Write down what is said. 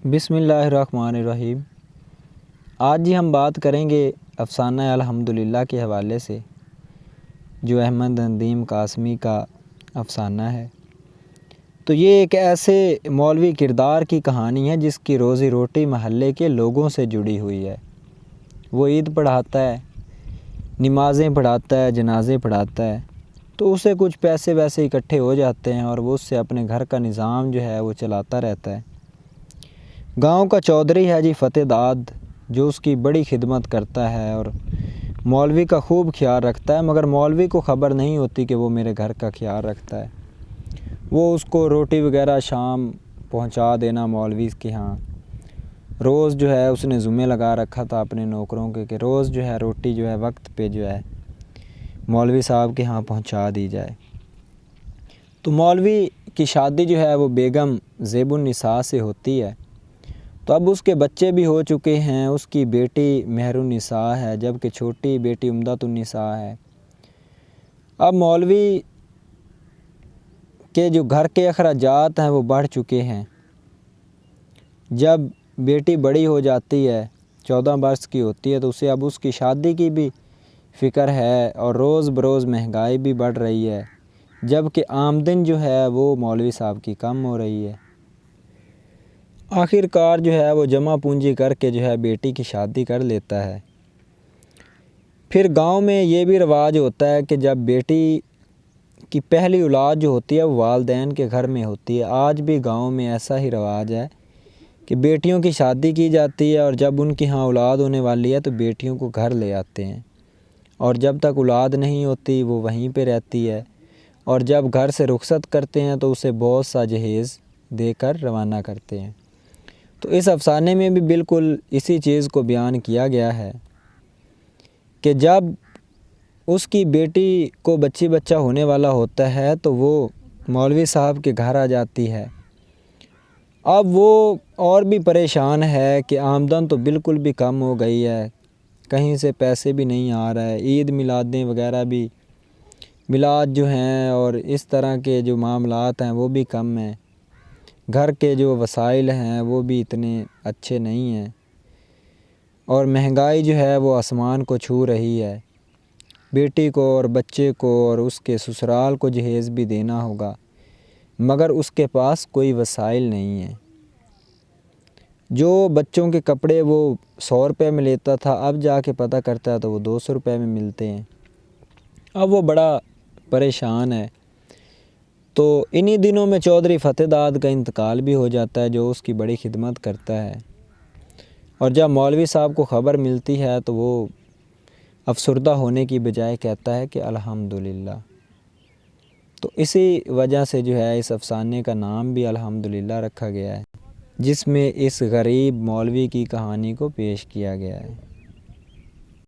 بسم اللہ الرحمن الرحیم۔ آج ہم بات کریں گے افسانہ الحمدللہ کے حوالے سے، جو احمد ندیم قاسمی کا افسانہ ہے۔ تو یہ ایک ایسے مولوی کردار کی کہانی ہے جس کی روزی روٹی محلے کے لوگوں سے جڑی ہوئی ہے۔ وہ عید پڑھاتا ہے، نمازیں پڑھاتا ہے، جنازے پڑھاتا ہے، تو اسے کچھ پیسے ویسے اکٹھے ہو جاتے ہیں اور وہ اس سے اپنے گھر کا نظام جو ہے وہ چلاتا رہتا ہے۔ گاؤں کا چودھری ہے جی فتح داد، جو اس کی بڑی خدمت کرتا ہے اور مولوی کا خوب خیال رکھتا ہے، مگر مولوی کو خبر نہیں ہوتی کہ وہ میرے گھر کا خیال رکھتا ہے۔ وہ اس کو روٹی وغیرہ شام پہنچا دینا مولوی کے ہاں۔ روز جو ہے اس نے ذمہ لگا رکھا تھا اپنے نوکروں کے کہ روز جو ہے روٹی جو ہے وقت پہ جو ہے مولوی صاحب کے ہاں پہنچا دی جائے۔ تو مولوی کی شادی جو ہے وہ بیگم زیب النساء سے ہوتی ہے، تو اب اس کے بچے بھی ہو چکے ہیں۔ اس کی بیٹی مہر النساء ہے، جبکہ چھوٹی بیٹی عمدۃ النساء ہے۔ اب مولوی کے جو گھر کے اخراجات ہیں وہ بڑھ چکے ہیں۔ جب بیٹی بڑی ہو جاتی ہے، 14 برس کی ہوتی ہے، تو اسے اب اس کی شادی کی بھی فکر ہے اور روز بروز مہنگائی بھی بڑھ رہی ہے، جبکہ آمدن جو ہے وہ مولوی صاحب کی کم ہو رہی ہے۔ آخر کار جو ہے وہ جمع پونجی کر کے جو ہے بیٹی کی شادی کر لیتا ہے۔ پھر گاؤں میں یہ بھی رواج ہوتا ہے کہ جب بیٹی کی پہلی اولاد جو ہوتی ہے وہ والدین کے گھر میں ہوتی ہے۔ آج بھی گاؤں میں ایسا ہی رواج ہے کہ بیٹیوں کی شادی کی جاتی ہے اور جب ان کی ہاں اولاد ہونے والی ہے تو بیٹیوں کو گھر لے آتے ہیں، اور جب تک اولاد نہیں ہوتی وہ وہیں پہ رہتی ہے، اور جب گھر سے رخصت کرتے ہیں تو اسے بہت سا جہیز دے کر روانہ کرتے ہیں۔ تو اس افسانے میں بھی بالکل اسی چیز کو بیان کیا گیا ہے کہ جب اس کی بیٹی کو بچہ ہونے والا ہوتا ہے تو وہ مولوی صاحب کے گھر آ جاتی ہے۔ اب وہ اور بھی پریشان ہے کہ آمدن تو بالکل بھی کم ہو گئی ہے، کہیں سے پیسے بھی نہیں آ رہا ہے، عید میلادیں وغیرہ بھی میلاد جو ہیں اور اس طرح کے جو معاملات ہیں وہ بھی کم ہیں، گھر کے جو وسائل ہیں وہ بھی اتنے اچھے نہیں ہیں، اور مہنگائی جو ہے وہ آسمان کو چھو رہی ہے۔ بیٹی کو اور بچے کو اور اس کے سسرال کو جہیز بھی دینا ہوگا، مگر اس کے پاس کوئی وسائل نہیں ہیں۔ جو بچوں کے کپڑے وہ 100 روپے میں لیتا تھا، اب جا کے پتہ کرتا ہے تو وہ 200 روپے میں ملتے ہیں۔ اب وہ بڑا پریشان ہے۔ تو انہی دنوں میں چودھری فتح داد کا انتقال بھی ہو جاتا ہے، جو اس کی بڑی خدمت کرتا ہے، اور جب مولوی صاحب کو خبر ملتی ہے تو وہ افسردہ ہونے کی بجائے کہتا ہے کہ الحمدللہ۔ تو اسی وجہ سے جو ہے اس افسانے کا نام بھی الحمدللہ رکھا گیا ہے، جس میں اس غریب مولوی کی کہانی کو پیش کیا گیا ہے۔